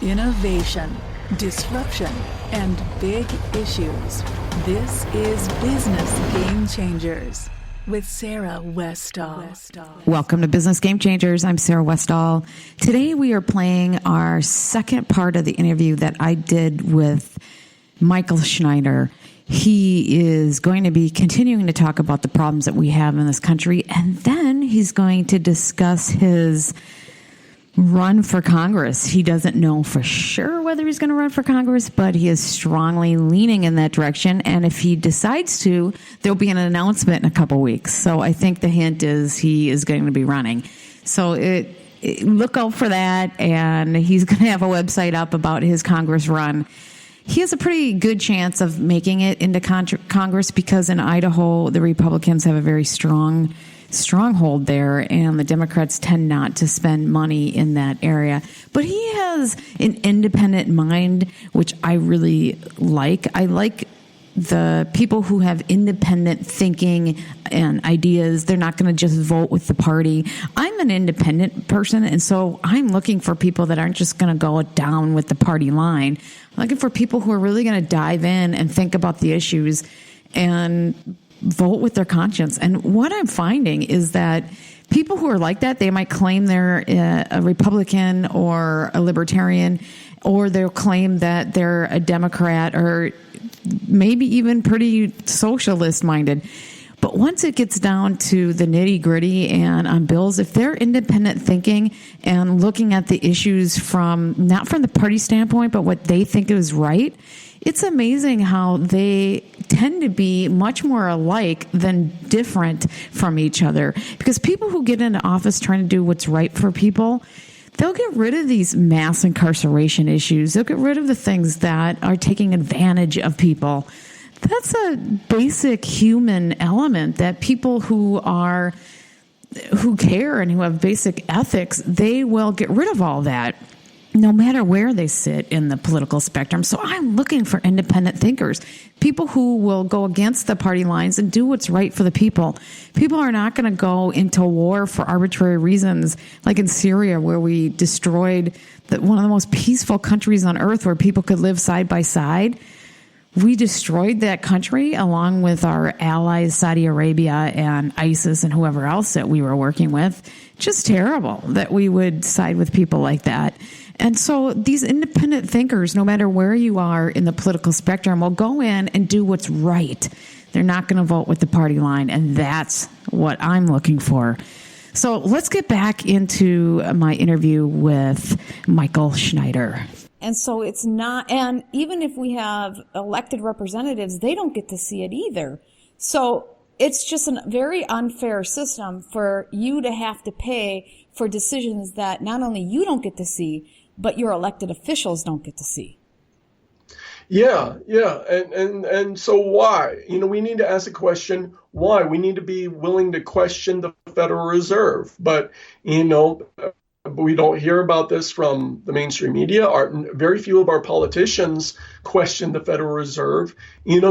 Innovation, disruption, and big issues. This is Business Game Changers with Sarah Westall. Welcome to Business Game Changers. I'm Sarah Westall. Today we are playing our second part of the interview that I did with Michael Snyder. He is going to be continuing to talk about the problems that we have in this country, and then he's going to discuss his run for Congress. He doesn't know for sure whether he's going to run for Congress, but he is strongly leaning in that direction. And if he decides to, there'll be an announcement in a couple weeks. So I think the hint is he is going to be running. So look out for that. And he's going to have a website up about his Congress run. He has a pretty good chance of making it into Congress because in Idaho, the Republicans have a very stronghold there, and the Democrats tend not to spend money in that area. But he has an independent mind, which I really like. I like the people who have independent thinking and ideas. They're not going to just vote with the party. I'm an independent person, and so I'm looking for people that aren't just going to go down with the party line. I'm looking for people who are really going to dive in and think about the issues and vote with their conscience. And what I'm finding is that people who are like that, they might claim they're a Republican or a Libertarian, or they'll claim that they're a Democrat or maybe even pretty socialist minded. But once it gets down to the nitty gritty and on bills, if they're independent thinking and looking at the issues not from the party standpoint, but what they think is right, it's amazing how they tend to be much more alike than different from each other. Because people who get into office trying to do what's right for people, they'll get rid of these mass incarceration issues. They'll get rid of the things that are taking advantage of people. That's a basic human element that people who care and who have basic ethics, they will get rid of all that, no matter where they sit in the political spectrum. So I'm looking for independent thinkers, people who will go against the party lines and do what's right for the people. People are not going to go into war for arbitrary reasons, like in Syria, where we destroyed one of the most peaceful countries on earth where people could live side by side. We destroyed that country along with our allies, Saudi Arabia and ISIS and whoever else that we were working with. Just terrible that we would side with people like that. And so these independent thinkers, no matter where you are in the political spectrum, will go in and do what's right. They're not going to vote with the party line, and that's what I'm looking for. So let's get back into my interview with Michael Snyder. And so it's not, and even if we have elected representatives, they don't get to see it either. So it's just a very unfair system for you to have to pay for decisions that not only you don't get to see, but your elected officials don't get to see. Yeah. And so why? We need to ask the question, why? We need to be willing to question the Federal Reserve. But, we don't hear about this from the mainstream media. Very few of our politicians question the Federal Reserve.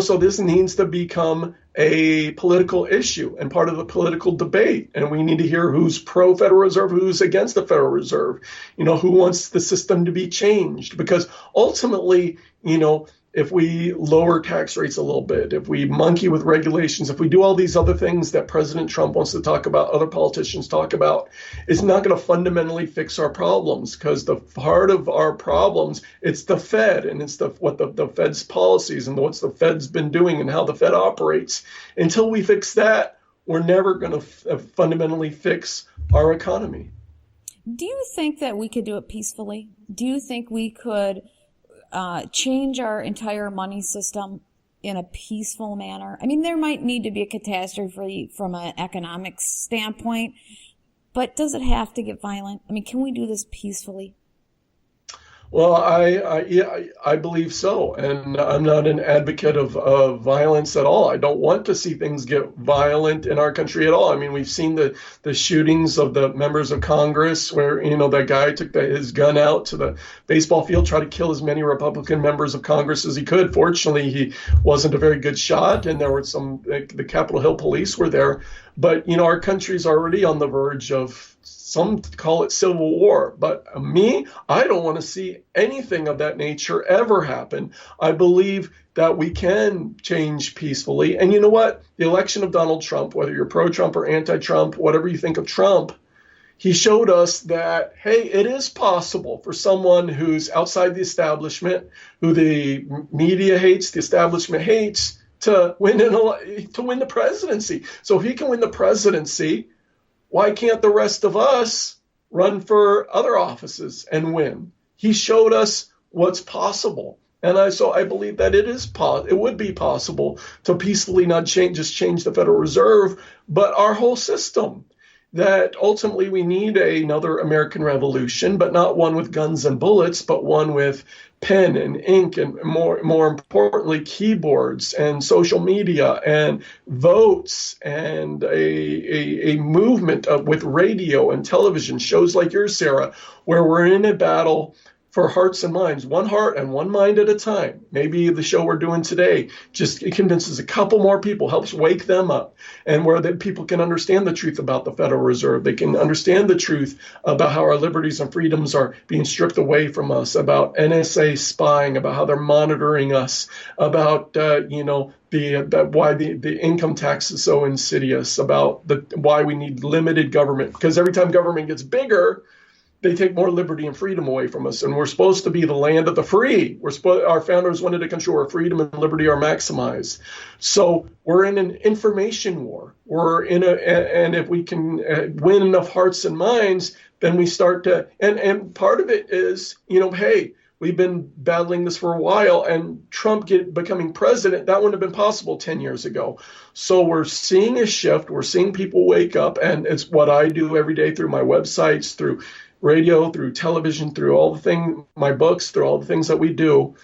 So this needs to become a political issue and part of the political debate. And we need to hear who's pro-Federal Reserve, who's against the Federal Reserve, who wants the system to be changed. Because ultimately, if we lower tax rates a little bit, if we monkey with regulations, if we do all these other things that President Trump wants to talk about, other politicians talk about, it's not going to fundamentally fix our problems, because the heart of our problems, it's the Fed, and it's what the Fed's policies and what's the Fed's been doing and how the Fed operates. Until we fix that, we're never going to fundamentally fix our economy. Do you think that we could do it peacefully? Do you think we could change our entire money system in a peaceful manner? I mean, there might need to be a catastrophe from an economic standpoint, but does it have to get violent? I mean, can we do this peacefully? Well, I believe so. And I'm not an advocate of violence at all. I don't want to see things get violent in our country at all. I mean, we've seen the shootings of the members of Congress where, that guy took his gun out to the baseball field, tried to kill as many Republican members of Congress as he could. Fortunately, he wasn't a very good shot. And there were the Capitol Hill police were there. But, our country's already on the verge of some call it civil war, but me, I don't want to see anything of that nature ever happen. I believe that we can change peacefully. And you know what? The election of Donald Trump, whether you're pro-Trump or anti-Trump, whatever you think of Trump, he showed us that, hey, it is possible for someone who's outside the establishment, who the media hates, the establishment hates, to win the presidency. So if he can win the presidency, why can't the rest of us run for other offices and win? He showed us what's possible. And I believe that it would be possible to peacefully not just change the Federal Reserve, but our whole system. That ultimately we need another American Revolution, but not one with guns and bullets, but one with pen and ink and more importantly, keyboards and social media and votes and a movement with radio and television, shows like yours, Sarah, where we're in a battle for hearts and minds, one heart and one mind at a time. Maybe the show we're doing today just convinces a couple more people, helps wake them up, and where the people can understand the truth about the Federal Reserve. They can understand the truth about how our liberties and freedoms are being stripped away from us, about NSA spying, about how they're monitoring us, about why the income tax is so insidious, about why we need limited government, because every time government gets bigger, they take more liberty and freedom away from us. And we're supposed to be the land of the free. Our founders wanted to control where freedom and liberty are maximized. So we're in an information war. And if we can win enough hearts and minds, then we start to, and part of it is, hey, we've been battling this for a while, and Trump becoming president, that wouldn't have been possible 10 years ago. So we're seeing a shift. We're seeing people wake up, and it's what I do every day through my websites, through radio, through television, through all the things, my books, through all the things that we do.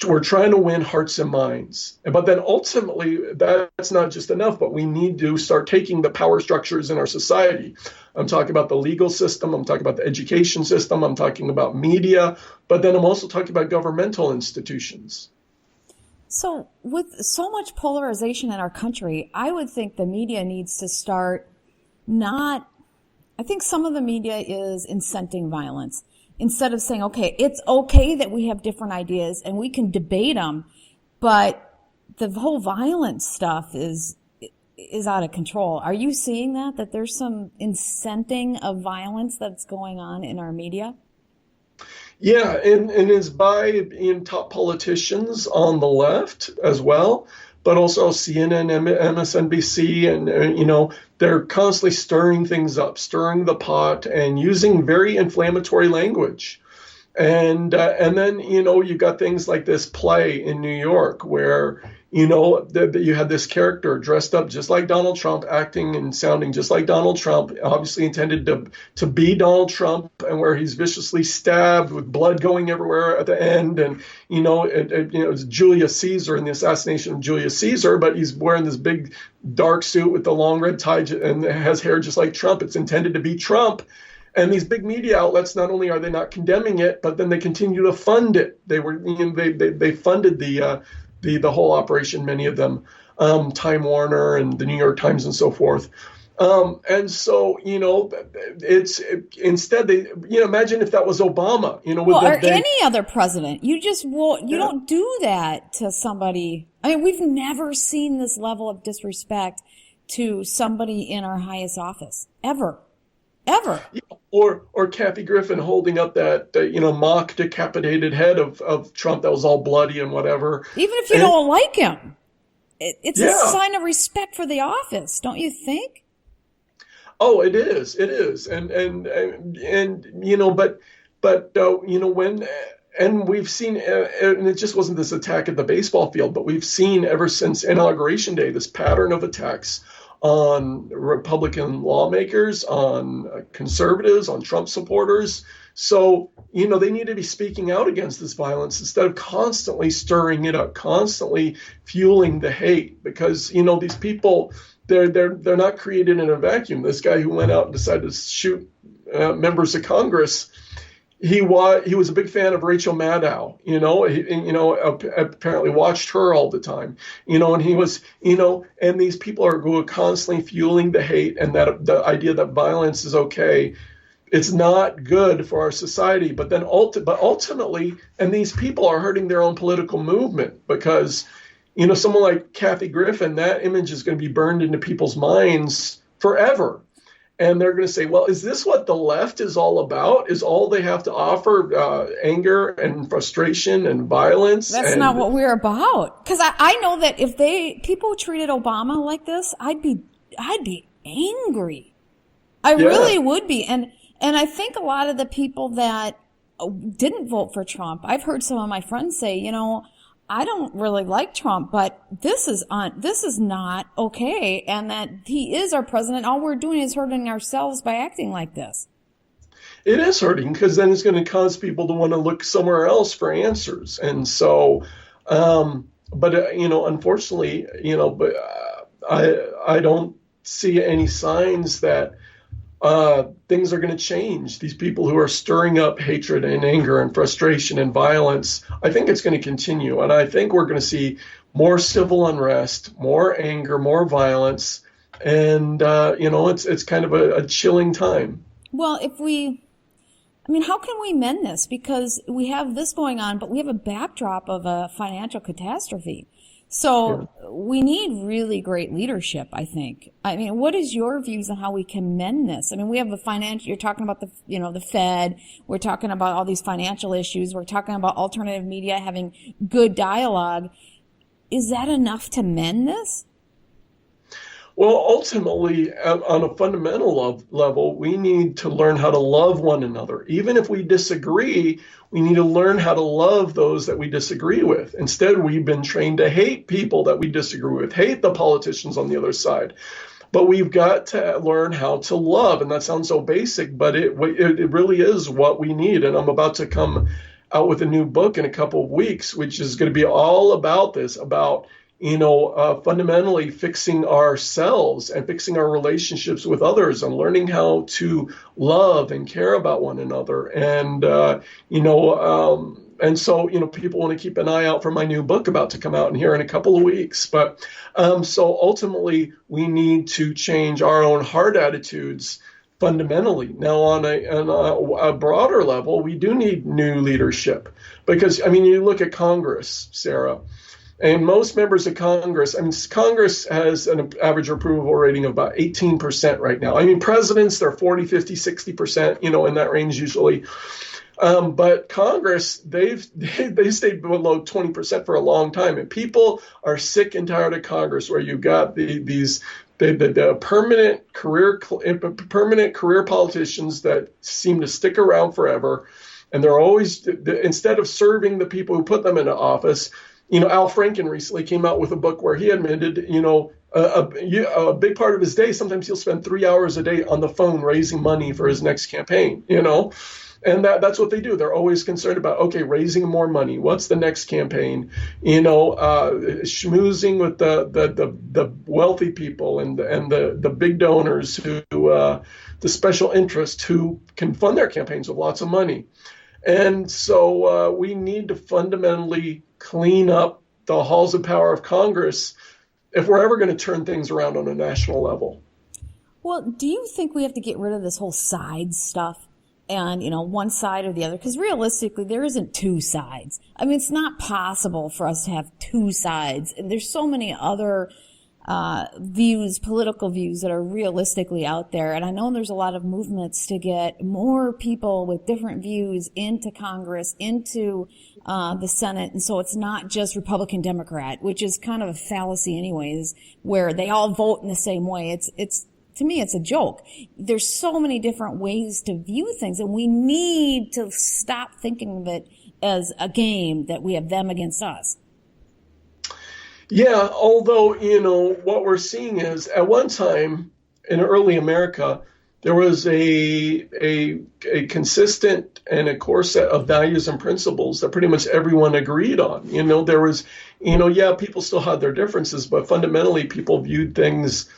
We're trying to win hearts and minds. But then ultimately, that's not just enough, but we need to start taking the power structures in our society. I'm talking about the legal system. I'm talking about the education system. I'm talking about media. But then I'm also talking about governmental institutions. So with so much polarization in our country, I would think the media needs to start I think some of the media is incenting violence. Instead of saying, okay, it's okay that we have different ideas and we can debate them, but the whole violence stuff is out of control. Are you seeing that there's some incenting of violence that's going on in our media? Yeah, and it's by top politicians on the left as well, but also CNN, MSNBC, and they're constantly stirring things up, stirring the pot, and using very inflammatory language. And then you got things like this play in New York where you had this character dressed up just like Donald Trump, acting and sounding just like Donald Trump, obviously intended to be Donald Trump, and where he's viciously stabbed with blood going everywhere at the end. And it's Julius Caesar in the assassination of Julius Caesar, but he's wearing this big dark suit with the long red tie and has hair just like Trump. It's intended to be Trump. And these big media outlets, not only are they not condemning it, but then they continue to fund it. They funded the whole operation, many of them, Time Warner and the New York Times and so forth. And so, instead imagine if that was Obama, or any other president. You don't do that to somebody. I mean, we've never seen this level of disrespect to somebody in our highest office, ever. Or Kathy Griffin holding up that mock decapitated head of Trump that was all bloody and whatever. Even if you don't like him, it's a sign of respect for the office, don't you think? Oh, it is, and when we've seen, and it just wasn't this attack at the baseball field, but we've seen ever since Inauguration Day this pattern of attacks on Republican lawmakers, on conservatives, on Trump supporters. So, they need to be speaking out against this violence instead of constantly stirring it up, constantly fueling the hate, because, these people, they're not created in a vacuum. This guy who went out and decided to shoot members of Congress, he was a big fan of Rachel Maddow. Apparently watched her all the time. And he was, and these people are who are constantly fueling the hate and that the idea that violence is okay. It's not good for our society. But then ultimately, and these people are hurting their own political movement because, someone like Kathy Griffin, that image is going to be burned into people's minds forever. And they're going to say, well, is this what the left is all about? Is all they have to offer anger and frustration and violence? That's not what we're about. Because I know that if people treated Obama like this, I'd be angry. I really would be. And I think a lot of the people that didn't vote for Trump, I've heard some of my friends say, I don't really like Trump, but this is not okay, and that he is our president. All we're doing is hurting ourselves by acting like this. It is hurting because then it's going to cause people to want to look somewhere else for answers. And so, unfortunately, I don't see any signs that things are going to change. These people who are stirring up hatred and anger and frustration and violence, I think it's going to continue. And I think we're going to see more civil unrest, more anger, more violence. And, it's kind of a chilling time. Well, how can we mend this? Because we have this going on, but we have a backdrop of a financial catastrophe. So we need really great leadership, I think. What is your views on how we can mend this? We have you're talking about the Fed. We're talking about all these financial issues. We're talking about alternative media having good dialogue. Is that enough to mend this? Well, ultimately, on a fundamental level, we need to learn how to love one another. Even if we disagree, we need to learn how to love those that we disagree with. Instead, we've been trained to hate people that we disagree with, hate the politicians on the other side. But we've got to learn how to love. And that sounds so basic, but it really is what we need. And I'm about to come out with a new book in a couple of weeks, which is going to be all about this, about fundamentally fixing ourselves and fixing our relationships with others and learning how to love and care about one another. And, so people want to keep an eye out for my new book about to come out here in a couple of weeks. But so ultimately, we need to change our own heart attitudes fundamentally. Now, on a broader level, we do need new leadership because, you look at Congress, Sarah. And most members of Congress, Congress has an average approval rating of about 18% right now. Presidents, they're 40, 50, 60%, in that range usually. But Congress, they've stayed below 20% for a long time. And people are sick and tired of Congress, where you've got the permanent career politicians that seem to stick around forever. And they're always, instead of serving the people who put them into office, Al Franken recently came out with a book where he admitted, a big part of his day, sometimes he'll spend 3 hours a day on the phone raising money for his next campaign, and that's what they do. They're always concerned about, raising more money. What's the next campaign? Schmoozing with the wealthy people and the big donors who, the special interests who can fund their campaigns with lots of money. And so we need to fundamentally clean up the halls of power of Congress if we're ever going to turn things around on a national level. Well, do you think we have to get rid of this whole side stuff and, one side or the other? Because realistically, there isn't two sides. It's not possible for us to have two sides. And there's so many other political views that are realistically out there. And I know there's a lot of movements to get more people with different views into Congress, into the Senate. And so it's not just Republican, Democrat, which is kind of a fallacy anyways, where they all vote in the same way. It's to me, it's a joke. There's so many different ways to view things, and we need to stop thinking of it as a game that we have them against us. Yeah, although, what we're seeing is at one time in early America, there was a consistent and a core set of values and principles that pretty much everyone agreed on. There was, people still had their differences, but fundamentally people viewed things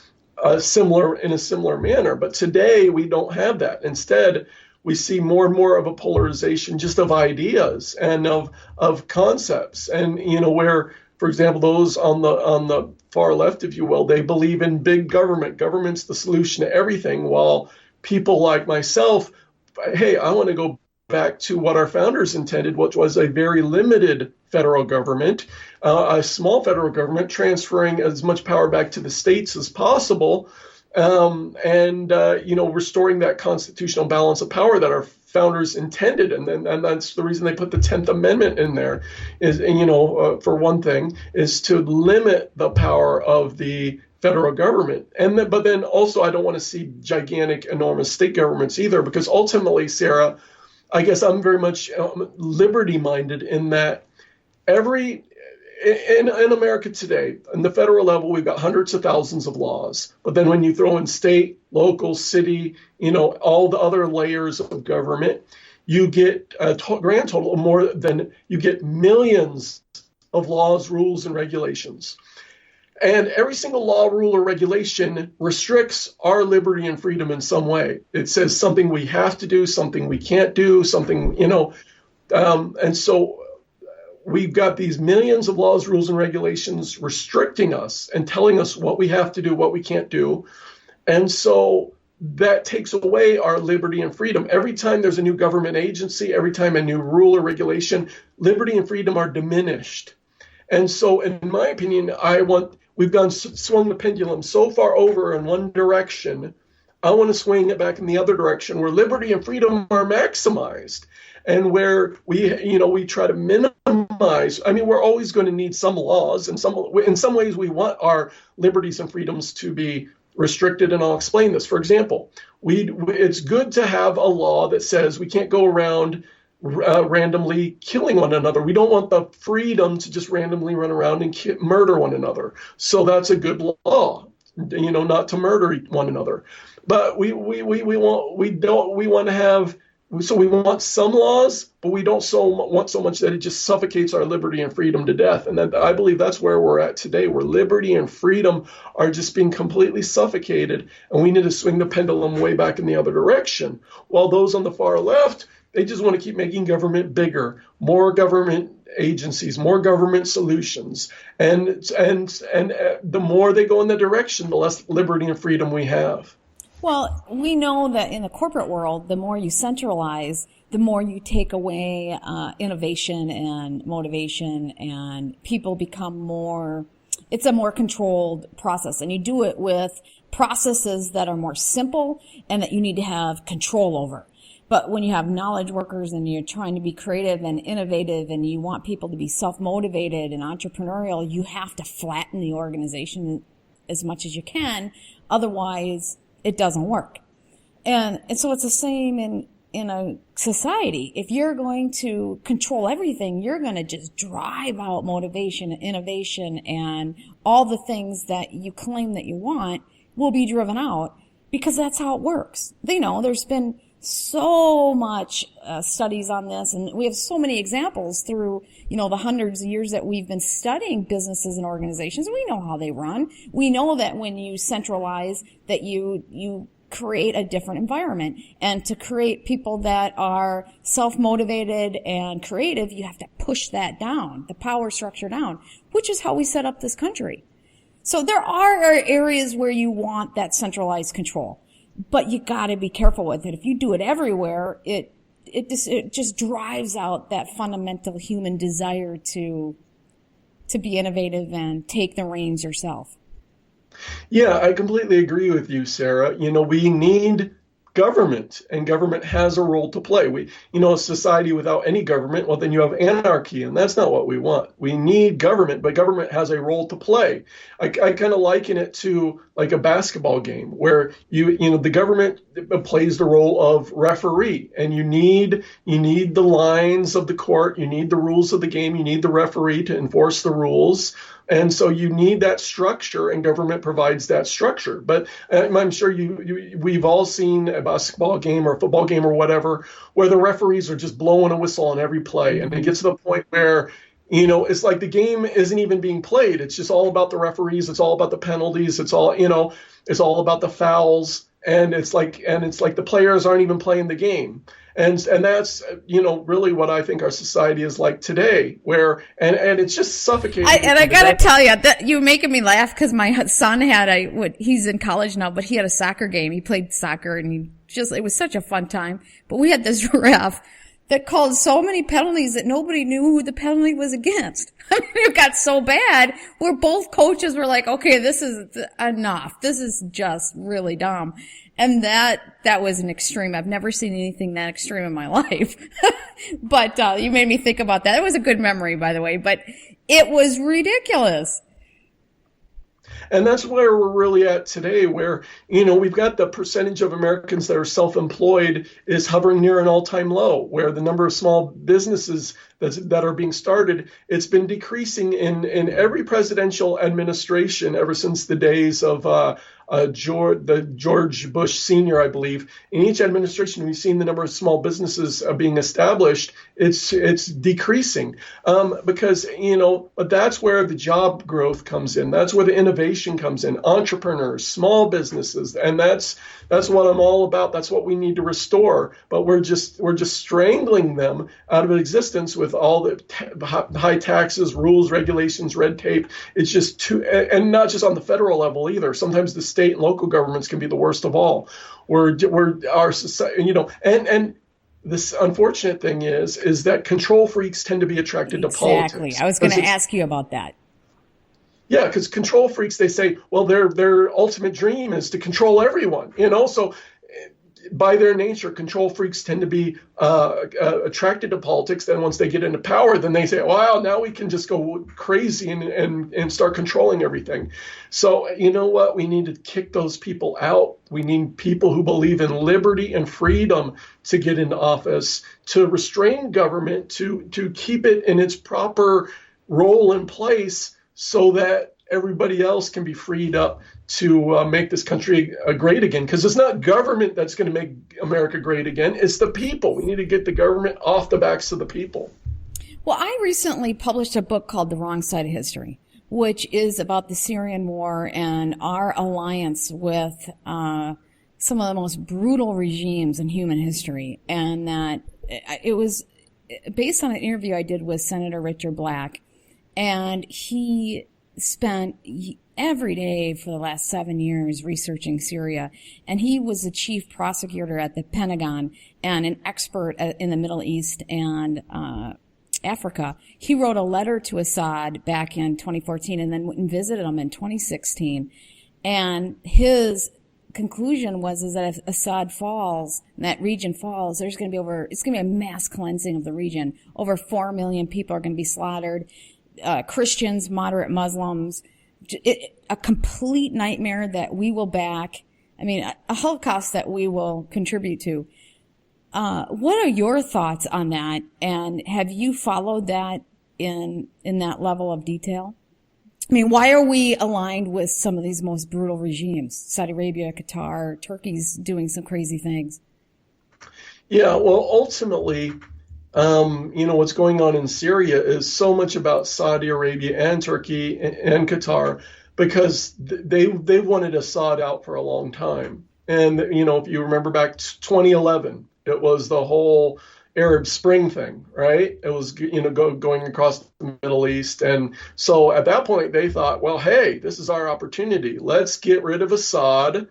in a similar manner. But today we don't have that. Instead, we see more and more of a polarization just of ideas and of concepts. And, where, for example, those on the far left, if you will, they believe in big government. Government's the solution to everything, while people like myself, hey, I want to go back to what our founders intended, which was a very limited federal government, a small federal government transferring as much power back to the states as possible, and restoring that constitutional balance of power that our founders intended. And that's the reason they put the 10th Amendment in there, is, for one thing, is to limit the power of the federal government. But then also, I don't want to see gigantic, enormous state governments either, because ultimately, Sarah, I guess I'm very much liberty-minded in that in America today, in the federal level, we've got hundreds of thousands of laws. But then when you throw in state, local, city, all the other layers of government, you get a grand total of you get millions of laws, rules, and regulations. And every single law, rule, or regulation restricts our liberty and freedom in some way. It says something we have to do, something we can't do, something, and so we've got these millions of laws, rules, and regulations restricting us and telling us what we have to do, what we can't do. And so that takes away our liberty and freedom. Every time there's a new government agency, every time a new rule or regulation, liberty and freedom are diminished. And so, in my opinion, we've swung the pendulum so far over in one direction. I want to swing it back in the other direction, where liberty and freedom are maximized, and where we try to minimize. I mean, we're always going to need some laws, and in some ways we want our liberties and freedoms to be restricted, and I'll explain this. For example, it's good to have a law that says we can't go around randomly killing one another. We don't want the freedom to just randomly run around and murder one another. So that's a good law, not to murder one another. But we want some laws, but we don't want so much that it just suffocates our liberty and freedom to death. And I believe that's where we're at today, where liberty and freedom are just being completely suffocated, and we need to swing the pendulum way back in the other direction. While those on the far left, they just want to keep making government bigger, more government agencies, more government solutions. And the more they go in that direction, the less liberty and freedom we have. Well, we know that in the corporate world, the more you centralize, the more you take away innovation and motivation, and people become it's a more controlled process. And you do it with processes that are more simple and that you need to have control over. But when you have knowledge workers and you're trying to be creative and innovative and you want people to be self-motivated and entrepreneurial, you have to flatten the organization as much as you can. Otherwise, it doesn't work. And so it's the same in a society. If you're going to control everything, you're going to just drive out motivation and innovation, and all the things that you claim that you want will be driven out, because that's how it works. They know there's been so much studies on this, and we have so many examples through the hundreds of years that we've been studying businesses and organizations. We know how they run. We know that when you centralize, that you create a different environment, and to create people that are self-motivated and creative, you have to push that down, the power structure down, which is how we set up this country. So there are areas where you want that centralized control. But you got to be careful with it. If you do it everywhere, it just drives out that fundamental human desire to be innovative and take the reins yourself. Yeah, I completely agree with you, Sarah. We need government, and government has a role to play. A society without any government, well, then you have anarchy, and that's not what we want. We need government, but government has a role to play. I kind of liken it to like a basketball game where the government plays the role of referee, and you need the lines of the court, you need the rules of the game, you need the referee to enforce the rules. And so you need that structure, and government provides that structure. But I'm sure we've all seen a basketball game or a football game or whatever, where the referees are just blowing a whistle on every play. And it gets to the point where, it's like the game isn't even being played. It's just all about the referees. It's all about the penalties. It's all about the fouls. And it's like the players aren't even playing the game. And that's, really what I think our society is like today, where, and it's just suffocating. I gotta tell you, that you're making me laugh because my son had he's in college now, but he had a soccer game. He played soccer and it was such a fun time. But we had this ref that called so many penalties that nobody knew who the penalty was against. I mean, it got so bad where both coaches were like, okay, this is enough. This is just really dumb. And that was an extreme. I've never seen anything that extreme in my life. But you made me think about that. It was a good memory, by the way, but it was ridiculous. And that's where we're really at today, where, we've got the percentage of Americans that are self-employed is hovering near an all-time low, where the number of small businesses that are being started, it's been decreasing in every presidential administration ever since the days of George Bush Sr., I believe. In each administration, we've seen the number of small businesses being established. It's decreasing because, but that's where the job growth comes in. That's where the innovation comes in. Entrepreneurs, small businesses, and that's what I'm all about. That's what we need to restore. But we're just strangling them out of existence with all the high taxes, rules, regulations, red tape. It's just too, and not just on the federal level either. Sometimes the state and local governments can be the worst of all. We're our society, and this unfortunate thing is that control freaks tend to be attracted to politics. Exactly. I was going to ask you about that. Yeah, because control freaks, they say, well, their ultimate dream is to control everyone, so by their nature, control freaks tend to be attracted to politics. Then once they get into power, then they say, wow, now we can just go crazy and start controlling everything. So you know what? We need to kick those people out. We need people who believe in liberty and freedom to get into office, to restrain government, to keep it in its proper role and place so that everybody else can be freed up to make this country great again. Because it's not government that's going to make America great again. It's the people. We need to get the government off the backs of the people. Well, I recently published a book called The Wrong Side of History, which is about the Syrian war and our alliance with some of the most brutal regimes in human history. And that it was based on an interview I did with Senator Richard Black. And he spent every day for the last 7 years researching Syria. And he was the chief prosecutor at the Pentagon and an expert in the Middle East and Africa. He wrote a letter to Assad back in 2014 and then went and visited him in 2016. And his conclusion was that if Assad falls, and that region falls, it's going to be a mass cleansing of the region. Over 4 million people are going to be slaughtered. Christians, moderate Muslims, a complete nightmare that we will back. I mean, a Holocaust that we will contribute to. What are your thoughts on that? And have you followed that in that level of detail? I mean, why are we aligned with some of these most brutal regimes? Saudi Arabia, Qatar, Turkey's doing some crazy things. Yeah, well, ultimately, what's going on in Syria is so much about Saudi Arabia and Turkey and Qatar because they wanted Assad out for a long time. And, if you remember back to 2011, it was the whole Arab Spring thing, right? It was, going across the Middle East. And so at that point, they thought, well, hey, this is our opportunity. Let's get rid of Assad.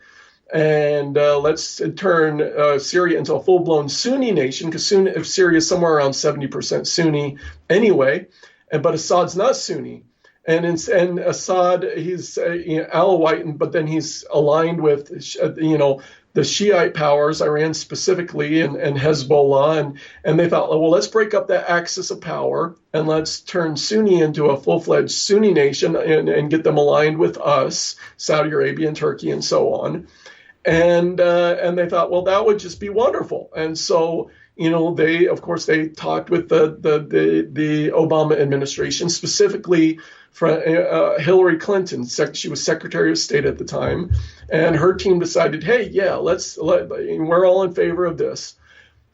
And let's turn Syria into a full-blown Sunni nation, because Syria is somewhere around 70% Sunni anyway, but Assad's not Sunni. And Assad, he's Alawite, but then he's aligned with, the Shiite powers, Iran specifically, and Hezbollah. And they thought, well, let's break up that axis of power and let's turn Sunni into a full-fledged Sunni nation and get them aligned with us, Saudi Arabia and Turkey and so on. And they thought, well, that would just be wonderful. And so, they talked with the Obama administration, specifically for Hillary Clinton. She was Secretary of State at the time, and her team decided, hey, yeah, we're all in favor of this.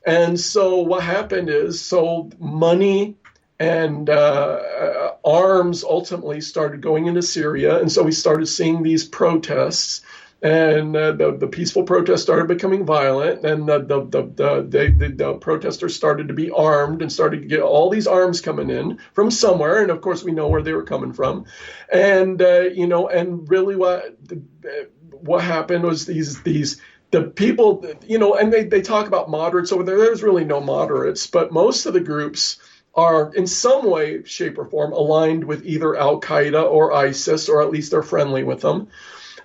And so what happened is, money and arms ultimately started going into Syria, and so we started seeing these protests. And the peaceful protests started becoming violent, and the protesters started to be armed and started to get all these arms coming in from somewhere, and of course we know where they were coming from, and and really what happened was the people, and they talk about moderates over there. There's really no moderates, but most of the groups are in some way, shape, or form aligned with either Al Qaeda or ISIS, or at least they're friendly with them.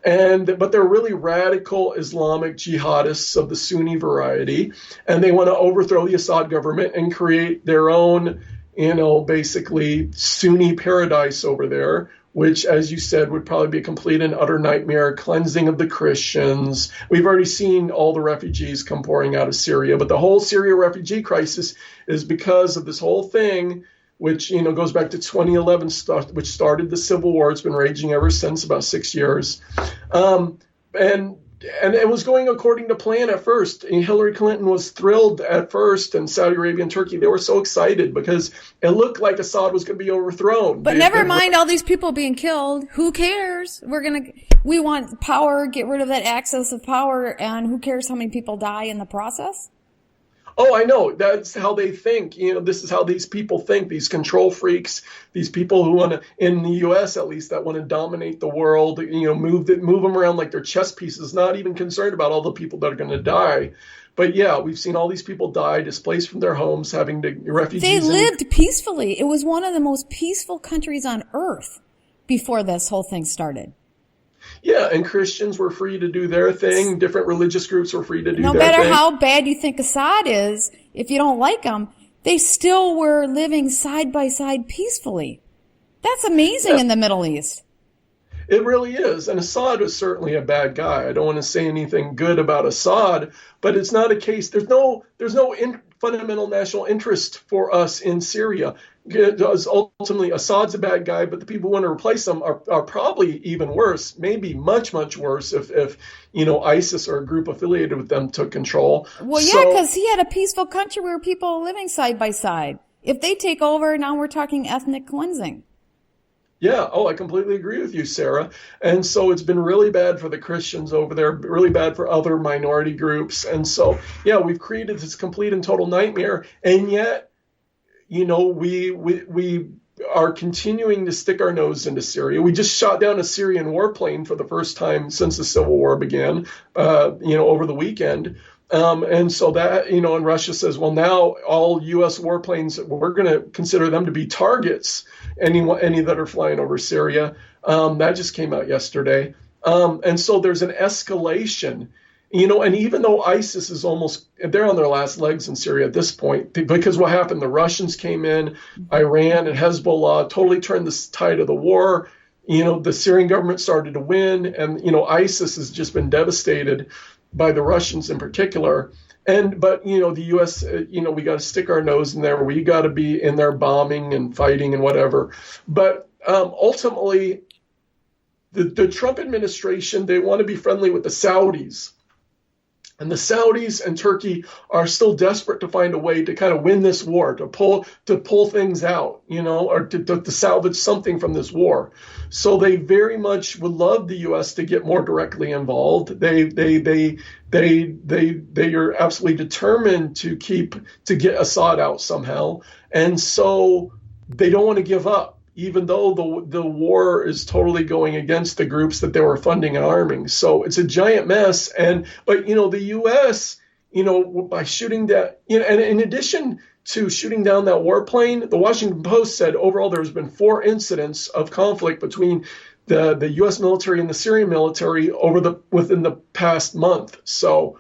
But they're really radical Islamic jihadists of the Sunni variety, and they want to overthrow the Assad government and create their own, basically Sunni paradise over there, which, as you said, would probably be a complete and utter nightmare, cleansing of the Christians. We've already seen all the refugees come pouring out of Syria, but the whole Syria refugee crisis is because of this whole thing, which goes back to 2011, which started the Civil War. It's been raging ever since, about 6 years, and it was going according to plan at first. And Hillary Clinton was thrilled at first, and Saudi Arabia and Turkey, they were so excited because it looked like Assad was going to be overthrown. But never mind all these people being killed. Who cares? We want power, get rid of that access of power, and who cares how many people die in the process? Oh, I know. That's how they think. This is how these people think, these control freaks, these people who want to, in the U.S. at least, that want to dominate the world, move them around like they're chess pieces, not even concerned about all the people that are going to die. But yeah, we've seen all these people die, displaced from their homes, having to refugees. They lived peacefully. It was one of the most peaceful countries on earth before this whole thing started. Yeah, and Christians were free to do their thing. Different religious groups were free to do their thing. No matter how bad you think Assad is, if you don't like them, they still were living side by side peacefully. That's amazing in the Middle East. It really is. And Assad was certainly a bad guy. I don't want to say anything good about Assad, but it's not a case. There's no fundamental national interest for us in Syria. Ultimately, Assad's a bad guy, but the people who want to replace him are probably even worse, maybe much, much worse if ISIS or a group affiliated with them took control. Well, yeah, because he had a peaceful country where people are living side by side. If they take over, now we're talking ethnic cleansing. Yeah. Oh, I completely agree with you, Sarah. And so it's been really bad for the Christians over there, really bad for other minority groups. And so, yeah, we've created this complete and total nightmare. And yet, we are continuing to stick our nose into Syria. We just shot down a Syrian warplane for the first time since the Civil War began, over the weekend. And so that, and Russia says, well, now all U.S. warplanes, we're going to consider them to be targets, any that are flying over Syria. That just came out yesterday. And so there's an escalation, and even though ISIS is they're on their last legs in Syria at this point, because what happened, the Russians came in, Iran and Hezbollah totally turned the tide of the war. The Syrian government started to win, and, ISIS has just been devastated by the Russians in particular. But the U.S., we got to stick our nose in there. We got to be in there bombing and fighting and whatever. But ultimately, the Trump administration, they want to be friendly with the Saudis. And the Saudis and Turkey are still desperate to find a way to kind of win this war, to pull things out, or to salvage something from this war. So they very much would love the U.S. to get more directly involved. They are absolutely determined to get Assad out somehow, and so they don't want to give up, even though the war is totally going against the groups that they were funding and arming. So it's a giant mess. But the U.S., by shooting that, and in addition to shooting down that warplane, the Washington Post said overall there's been 4 incidents of conflict between the U.S. military and the Syrian military within the past month. So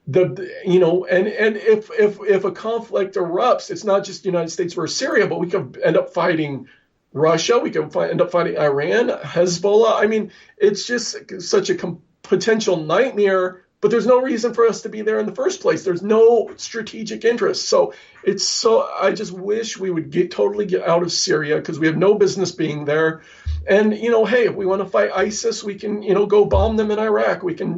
and if a conflict erupts, it's not just the United States versus Syria, but we could end up fighting Russia, we could end up fighting Iran, Hezbollah. I mean, it's just such a potential nightmare, but there's no reason for us to be there in the first place. There's no strategic interest. So I just wish we would totally get out of Syria, because we have no business being there. And, hey, if we want to fight ISIS, we can, go bomb them in Iraq. We can,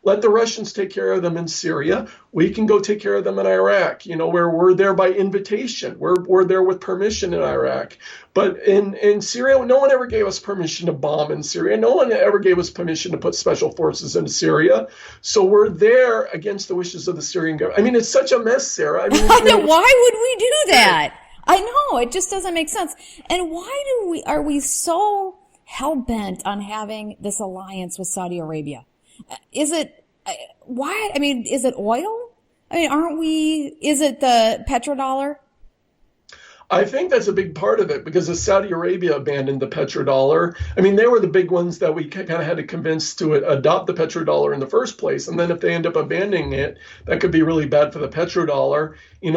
let the Russians take care of them in Syria. We can go take care of them in Iraq, where we're there by invitation. We're there with permission in Iraq. But in Syria, no one ever gave us permission to bomb in Syria. No one ever gave us permission to put special forces into Syria. So we're there against the wishes of the Syrian government. I mean, it's such a mess, Sarah. I mean, why would we do that? I know, it just doesn't make sense. And why are we so hell-bent on having this alliance with Saudi Arabia? Is it, why? I mean, is it oil? I mean, is it the petrodollar? I think that's a big part of it because if Saudi Arabia abandoned the petrodollar, I meit they were the big ones that we kind of had to convince to adopt the petrodollar in the first place. And then if they end up abandoning it, that could be really bad for the petrodollar.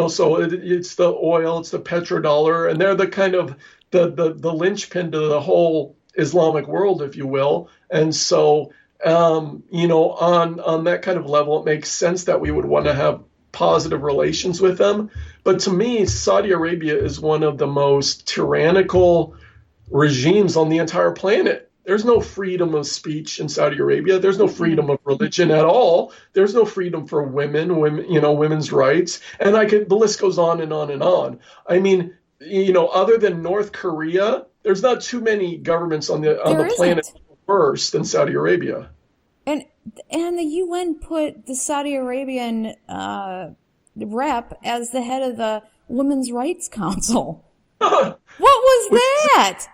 So it's the oil, it's the petrodollar, and they're the kind of the linchpin to the whole Islamic world, if you will. And so, on that kind of level, it makes sense that we would want to have positive relations with them. But to me, Saudi Arabia is one of the most tyrannical regimes on the entire planet. There's no freedom of speech in Saudi Arabia. There's no freedom of religion at all. There's no freedom for women's rights. And the list goes on and on and on. I mean, other than North Korea, there's not too many governments on the planet worse than Saudi Arabia. And the UN put the Saudi Arabian rep as the head of the Women's Rights Council. What was that?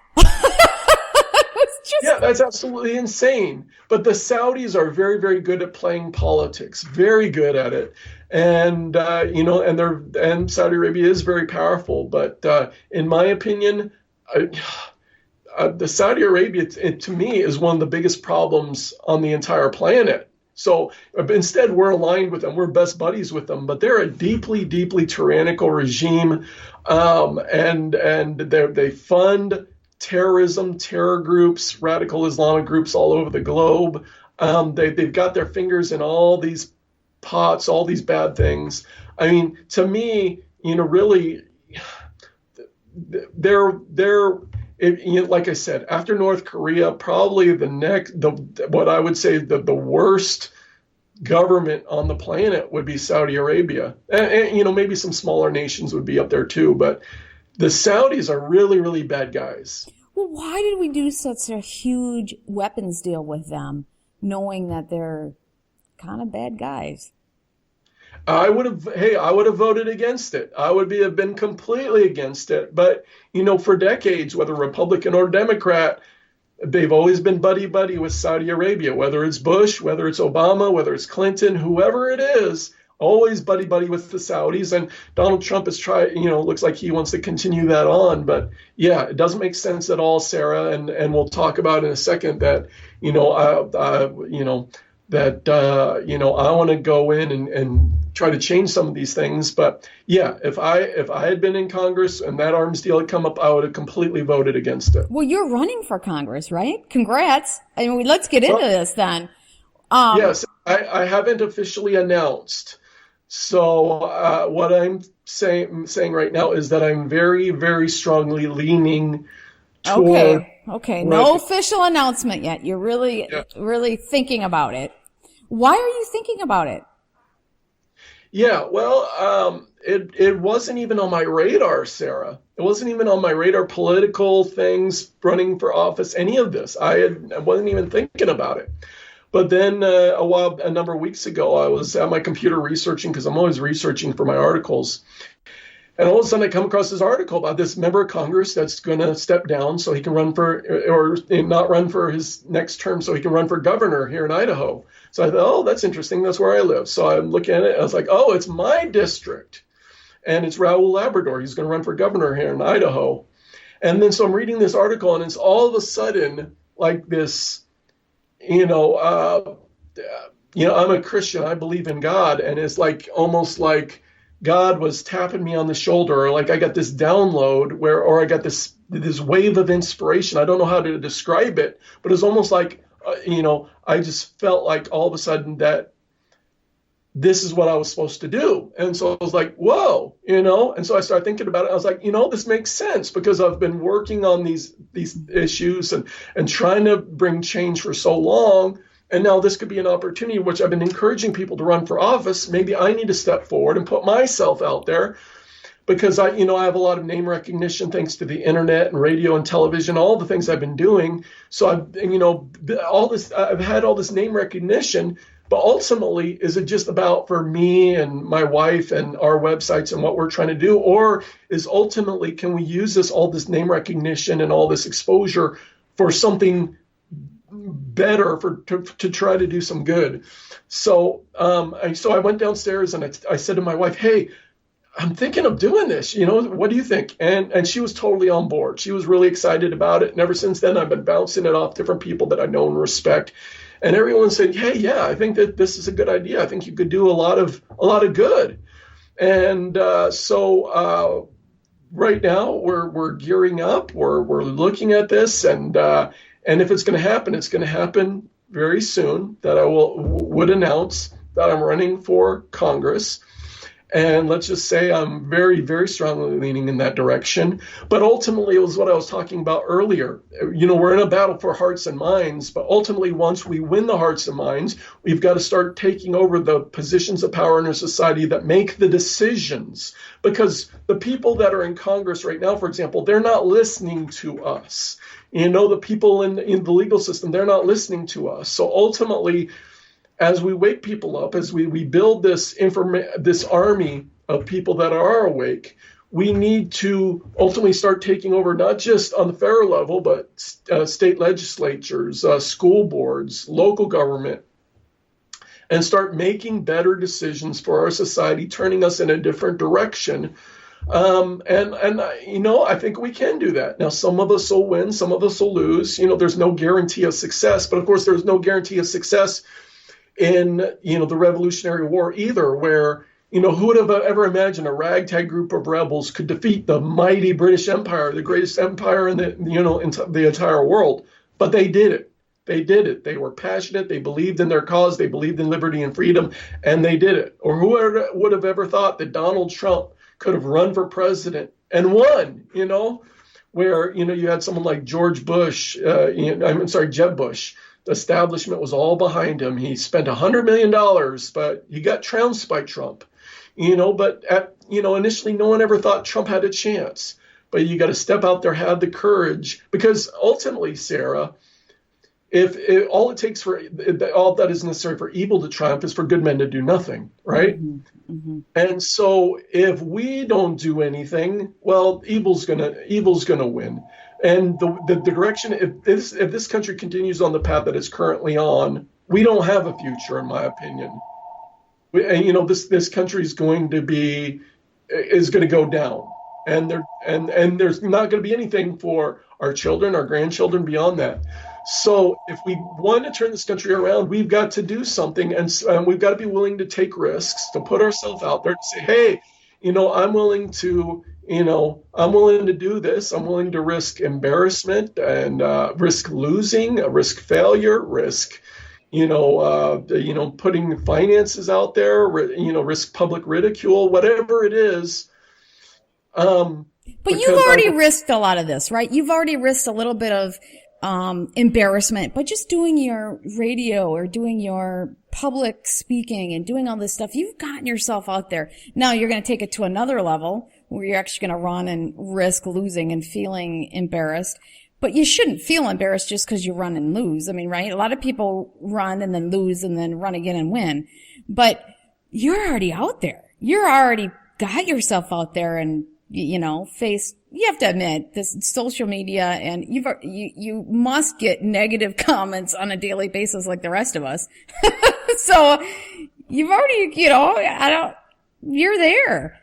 Yeah, that's absolutely insane. But the Saudis are very, very good at playing politics, very good at it. And, and Saudi Arabia is very powerful. But in my opinion, the Saudi Arabia, to me, is one of the biggest problems on the entire planet. So instead, we're aligned with them. We're best buddies with them. But they're a deeply, deeply tyrannical regime. And they fund terrorism, terror groups, radical Islamic groups all over the globe. They've got their fingers in all these pots, all these bad things. I mean, to me, really, like I said, after North Korea, probably what I would say the worst government on the planet would be Saudi Arabia. And maybe some smaller nations would be up there too, but the Saudis are really, really bad guys. Well, why did we do such a huge weapons deal with them, knowing that they're kind of bad guys? I would have voted against it. I would have been completely against it. But, for decades, whether Republican or Democrat, they've always been buddy-buddy with Saudi Arabia, whether it's Bush, whether it's Obama, whether it's Clinton, whoever it is, always buddy-buddy with the Saudis. And Donald Trump has tried, looks like he wants to continue that on. But, yeah, it doesn't make sense at all, Sarah. And we'll talk about in a second that, I want to go in and try to change some of these things. But yeah, if I had been in Congress and that arms deal had come up, I would have completely voted against it. Well, you're running for Congress, right? Congrats. I mean, let's get into this then. Yes, I haven't officially announced. So what I'm saying right now is that I'm very, very strongly leaning toward. Okay. No official announcement yet. You're really, really thinking about it. Why are you thinking about it? Yeah, well, it wasn't even on my radar, Sarah. It wasn't even on my radar, political things, running for office, any of this. I wasn't even thinking about it. But then a number of weeks ago, I was at my computer researching, because I'm always researching for my articles. And all of a sudden I come across this article about this member of Congress that's going to step down so he can run or not run for his next term so he can run for governor here in Idaho. So I thought, oh, that's interesting. That's where I live. So I'm looking at it. I was like, oh, it's my district. And it's Raul Labrador. He's going to run for governor here in Idaho. And then so I'm reading this article, and it's all of a sudden like this, I'm a Christian. I believe in God. And it's like almost like God was tapping me on the shoulder, or like I got this download or I got this wave of inspiration. I don't know how to describe it, but it's almost like, I just felt like all of a sudden that this is what I was supposed to do. And so I was like, whoa, and so I started thinking about it. I was like, this makes sense, because I've been working on these issues and trying to bring change for so long. And now this could be an opportunity, which I've been encouraging people to run for office. Maybe I need to step forward and put myself out there, because I have a lot of name recognition thanks to the internet and radio and television, all the things I've been doing. So I've had all this name recognition. But ultimately, is it just about for me and my wife and our websites and what we're trying to do? Or is ultimately, can we use all this name recognition and all this exposure for something better, to try to do some good? So I went downstairs and I said to my wife, hey, I'm thinking of doing this. What do you think? And she was totally on board. She was really excited about it. And ever since then, I've been bouncing it off different people that I know and respect. And everyone said, hey, yeah, I think that this is a good idea. I think you could do a lot of good. And so right now we're gearing up. We're looking at this, and if it's going to happen, it's going to happen very soon. That I would announce that I'm running for Congress. And let's just say I'm very, very strongly leaning in that direction. But ultimately, it was what I was talking about earlier. We're in a battle for hearts and minds. But ultimately, once we win the hearts and minds, we've got to start taking over the positions of power in our society that make the decisions. Because the people that are in Congress right now, for example, they're not listening to us. The people in the legal system, they're not listening to us. So ultimately, as we wake people up, as we build this army of people that are awake, we need to ultimately start taking over, not just on the federal level, but state legislatures, school boards, local government, and start making better decisions for our society, turning us in a different direction. I think we can do that. Now, some of us will win, some of us will lose. There's no guarantee of success, but of course, there's no guarantee of success in the Revolutionary War either, where who would have ever imagined a ragtag group of rebels could defeat the mighty British Empire, the greatest empire in the entire world? But they did it. They were passionate. They believed in their cause. They believed in liberty and freedom, and they did it. Or who would have ever thought that Donald Trump could have run for president and won? Where you had someone like George Bush. Jeb Bush. The establishment was all behind him. He spent $100 million, but he got trounced by Trump. But initially, no one ever thought Trump had a chance. But you got to step out there, have the courage, because ultimately, Sarah, if all that is necessary for evil to triumph is for good men to do nothing, right? Mm-hmm. Mm-hmm. And so, if we don't do anything, well, evil's gonna win. And the direction, if this country continues on the path that it's currently on, we don't have a future, in my opinion. This country is going to go down, and there's not going to be anything for our children, our grandchildren beyond that. So if we want to turn this country around, we've got to do something, and we've got to be willing to take risks, to put ourselves out there, to say, hey, I'm willing to do this. I'm willing to risk embarrassment and risk losing, risk failure, risk, putting finances out there, risk public ridicule, whatever it is. But you've already risked a lot of this, right? You've already risked a little bit of embarrassment by just doing your radio or doing your public speaking and doing all this stuff. You've gotten yourself out there. Now you're going to take it to another level where you're actually going to run and risk losing and feeling embarrassed. But you shouldn't feel embarrassed just because you run and lose. I mean, right? A lot of people run and then lose and then run again and win. But you're already out there. You're already got yourself out there and, you have to admit this social media, and you must get negative comments on a daily basis like the rest of us. So you've already, you're there.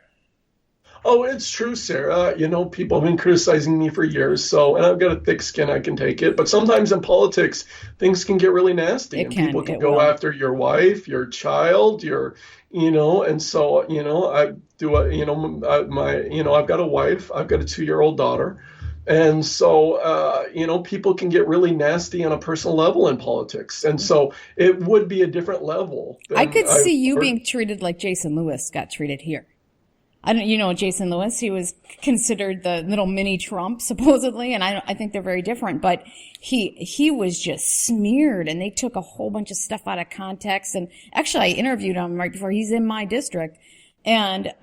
Oh, it's true, Sarah. People have been criticizing me for years, and I've got a thick skin, I can take it. But sometimes in politics, things can get really nasty, and people can go after your wife, your child, and so, I do, I've got a wife, I've got a 2-year-old daughter, And so, people can get really nasty on a personal level in politics. And so it would be a different level I than could see you being treated like Jason Lewis got treated here. I don't, Jason Lewis, he was considered the little mini Trump, supposedly, and I think they're very different, but he was just smeared, and they took a whole bunch of stuff out of context. And actually, I interviewed him right before. He's in my district, and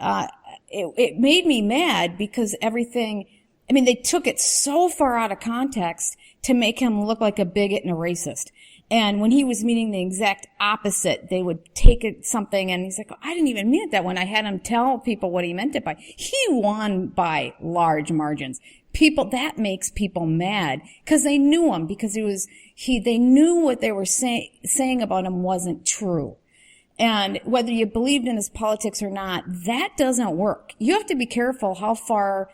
it made me mad because they took it so far out of context to make him look like a bigot and a racist. And when he was meaning the exact opposite, they would take something, and he's like, I didn't even mean it that way. I had him tell people what he meant it by. He won by large margins. That makes people mad because they knew him, because they knew what they were saying about him wasn't true. And whether you believed in his politics or not, that doesn't work. You have to be careful how far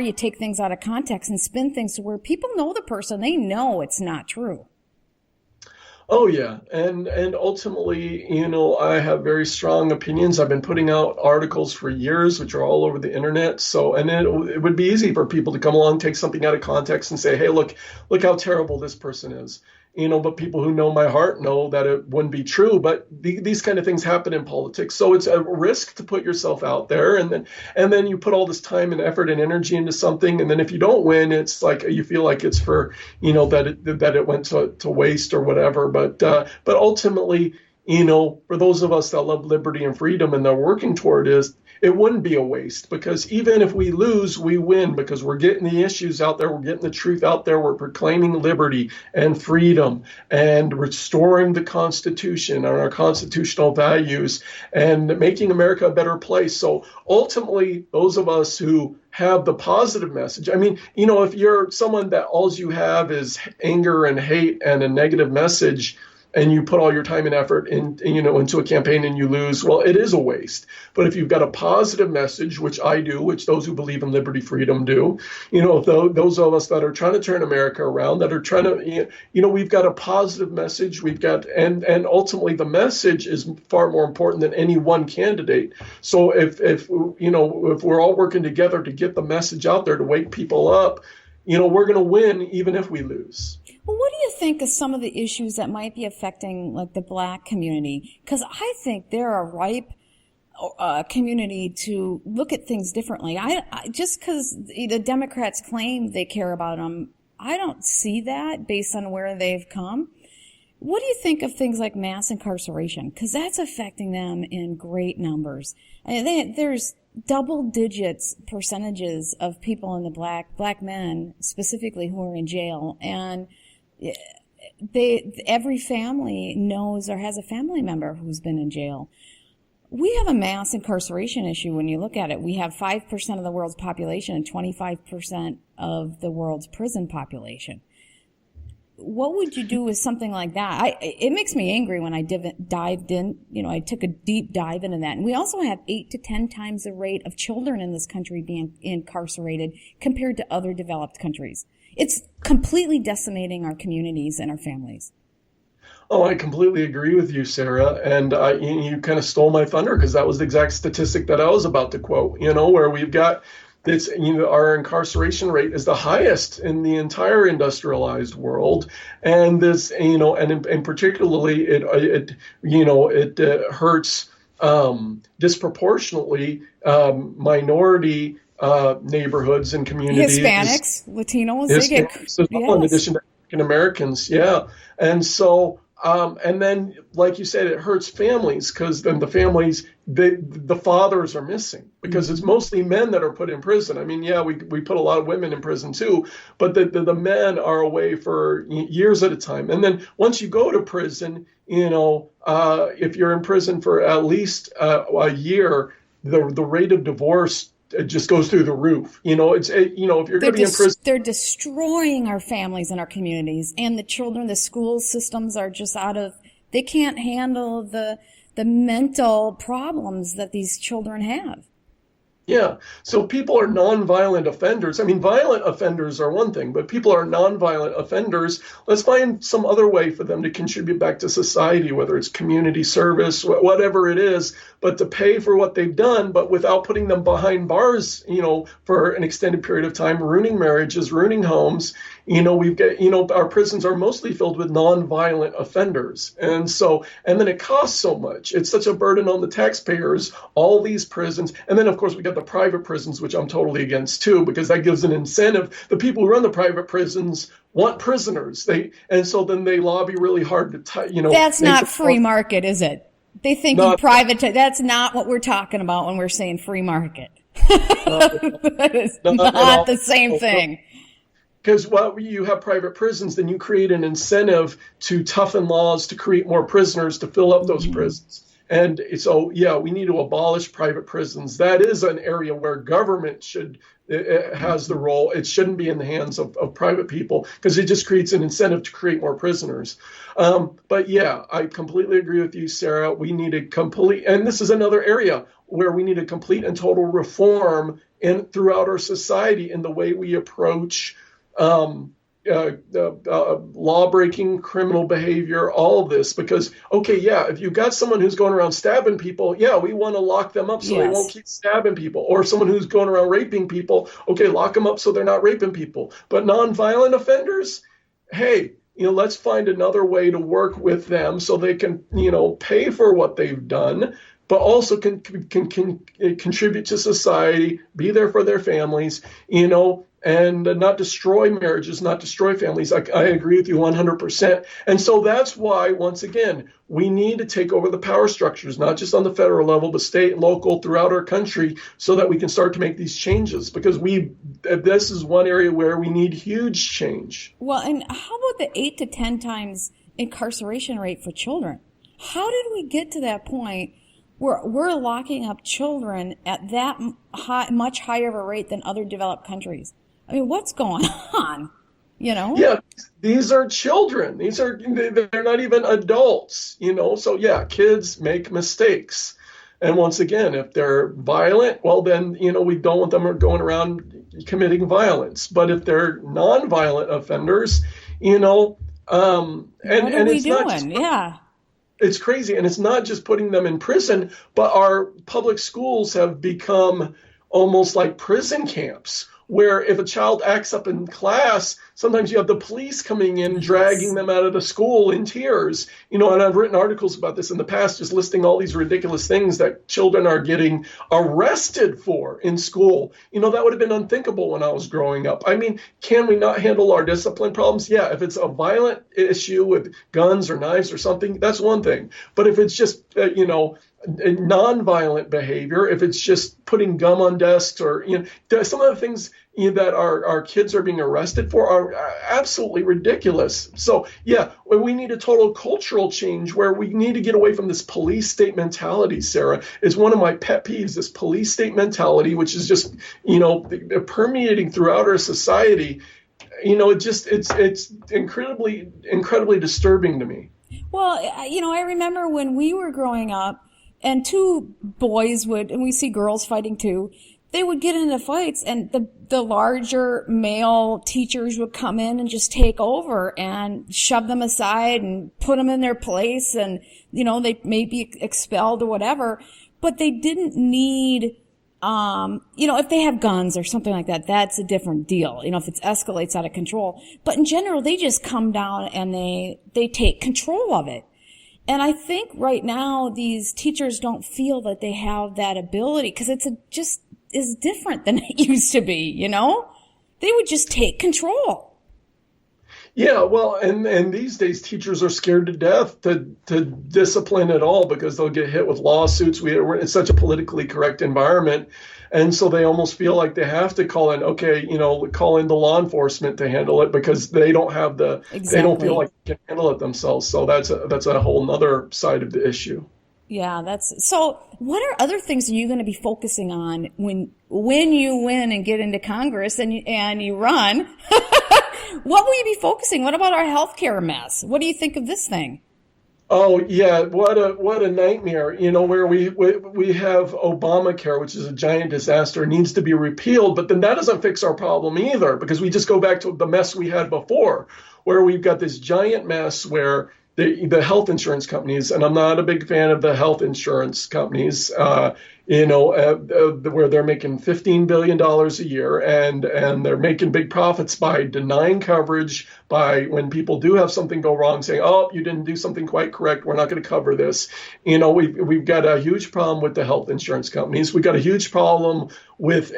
you take things out of context and spin things to where people know the person. They know it's not true. Oh yeah, and ultimately, I have very strong opinions. I've been putting out articles for years, which are all over the internet. So, and then it would be easy for people to come along, take something out of context, and say, "Hey, look how terrible this person is." But people who know my heart know that it wouldn't be true. But these kind of things happen in politics, so it's a risk to put yourself out there, and then you put all this time and effort and energy into something, and then if you don't win, it's like you feel like it's for that it went to waste or whatever. But ultimately, for those of us that love liberty and freedom and they're working toward it wouldn't be a waste, because even if we lose, we win, because we're getting the issues out there, we're getting the truth out there, we're proclaiming liberty and freedom and restoring the Constitution and our constitutional values and making America a better place. So ultimately, those of us who have the positive message, if you're someone that all you have is anger and hate and a negative message, and you put all your time and effort into a campaign and you lose, well, it is a waste. But if you've got a positive message, which I do, which those who believe in liberty, freedom do, those of us that are trying to turn America around, that are trying to, we've got a positive message. And ultimately the message is far more important than any one candidate. So if we're all working together to get the message out there to wake people up, we're going to win even if we lose. Well, what do you think of some of the issues that might be affecting, like, the Black community? Because I think they're a ripe community to look at things differently. Just because the Democrats claim they care about them, I don't see that based on where they've come. What do you think of things like mass incarceration? Because that's affecting them in great numbers. There's double digits percentages of people in the black men specifically who are in jail, and every family knows or has a family member who's been in jail. We have a mass incarceration issue when you look at it. We have 5% of the world's population and 25% of the world's prison population. What would you do with something like that? It makes me angry when I dived in. I took a deep dive into that. And we also have 8 to 10 times the rate of children in this country being incarcerated compared to other developed countries. It's completely decimating our communities and our families. Oh, I completely agree with you, Sarah. And you kind of stole my thunder, because that was the exact statistic that I was about to quote, where we've got this, our incarceration rate is the highest in the entire industrialized world. And this, and particularly it hurts disproportionately minority neighborhoods and communities. Hispanics, Latinos, they get, as well, in addition to African Americans. Yeah. And so, and then, like you said, it hurts families, because then the families, the fathers are missing, because it's mostly men that are put in prison. We put a lot of women in prison too, but the men are away for years at a time. And then once you go to prison, if you're in prison for at least a year, the rate of divorce, it just goes through the roof. If you're going to be in prison, they're destroying our families and our communities, and the children. The school systems are just they can't handle the mental problems that these children have. Yeah. So people are nonviolent offenders. I mean, violent offenders are one thing, but people are nonviolent offenders. Let's find some other way for them to contribute back to society, whether it's community service, whatever it is, but to pay for what they've done, but without putting them behind bars, for an extended period of time, ruining marriages, ruining homes. We've got, our prisons are mostly filled with nonviolent offenders. And then it costs so much. It's such a burden on the taxpayers, all these prisons. And then, of course, we got the private prisons, which I'm totally against, too, because that gives an incentive. The people who run the private prisons want prisoners. So then they lobby really hard to, That's not free market, is it? They think that's not what we're talking about when we're saying free market. That is not the same thing. Because while you have private prisons, then you create an incentive to toughen laws to create more prisoners to fill up those prisons. And so, we need to abolish private prisons. That is an area where government has the role. It shouldn't be in the hands of private people, because it just creates an incentive to create more prisoners. But I completely agree with you, Sarah. We need a complete, and this is another area where we need a complete and total reform throughout our society in the way we approach law-breaking, criminal behavior, all of this. Because, if you've got someone who's going around stabbing people, we want to lock them up so they won't keep stabbing people. Or someone who's going around raping people, lock them up so they're not raping people. But nonviolent offenders, hey, let's find another way to work with them so they can, pay for what they've done, but also can contribute to society, be there for their families, and not destroy marriages, not destroy families. I agree with you 100%. And so that's why, once again, we need to take over the power structures, not just on the federal level, but state and local throughout our country, so that we can start to make these changes, because this is one area where we need huge change. Well, and how about the 8 to 10 times incarceration rate for children? How did we get to that point where we're locking up children at that much higher of a rate than other developed countries? I mean, what's going on? Yeah, these are children. They're not even adults, So kids make mistakes. And once again, if they're violent, well, then, we don't want them going around committing violence. But if they're nonviolent offenders, what are we doing? It's crazy. And it's not just putting them in prison, but our public schools have become almost like prison camps, where if a child acts up in class, sometimes you have the police coming in, dragging them out of the school in tears. And I've written articles about this in the past, just listing all these ridiculous things that children are getting arrested for in school. That would have been unthinkable when I was growing up. I mean, can we not handle our discipline problems? Yeah, if it's a violent issue with guns or knives or something, that's one thing. But if it's just, nonviolent behavior, if it's just putting gum on desks, or some of the things that our kids are being arrested for are absolutely ridiculous. So we need a total cultural change, where we need to get away from this police state mentality. Sarah, is one of my pet peeves, this police state mentality, which is just permeating throughout our society. It's incredibly disturbing to me. Well, I remember when we were growing up, and two boys and we see girls fighting too, they would get into fights, and the larger male teachers would come in and just take over and shove them aside and put them in their place, and, they may be expelled or whatever, but they didn't need, if they have guns or something like that, that's a different deal. If it escalates out of control. But in general, they just come down and they take control of it. And I think right now these teachers don't feel that they have that ability, because it's just is different than it used to be, They would just take control. Yeah, well, and these days teachers are scared to death to discipline at all, because they'll get hit with lawsuits. We're in such a politically correct environment, and so they almost feel like they have to call in the law enforcement to handle it, because they don't have they don't feel like they can handle it themselves. So that's a whole nother side of the issue. Yeah, so what are other things are you going to be focusing on when you win and get into Congress and you run? What will you be focusing? What about our healthcare mess? What do you think of this thing? Oh yeah, what a nightmare! Where we have Obamacare, which is a giant disaster, needs to be repealed, but then that doesn't fix our problem either, because we just go back to the mess we had before, where we've got this giant mess where the health insurance companies, and I'm not a big fan of the health insurance companies, where they're making $15 billion a year, and they're making big profits by denying coverage, by when people do have something go wrong, saying, "Oh, you didn't do something quite correct. We're not going to cover this." We've got a huge problem with the health insurance companies. We've got a huge problem with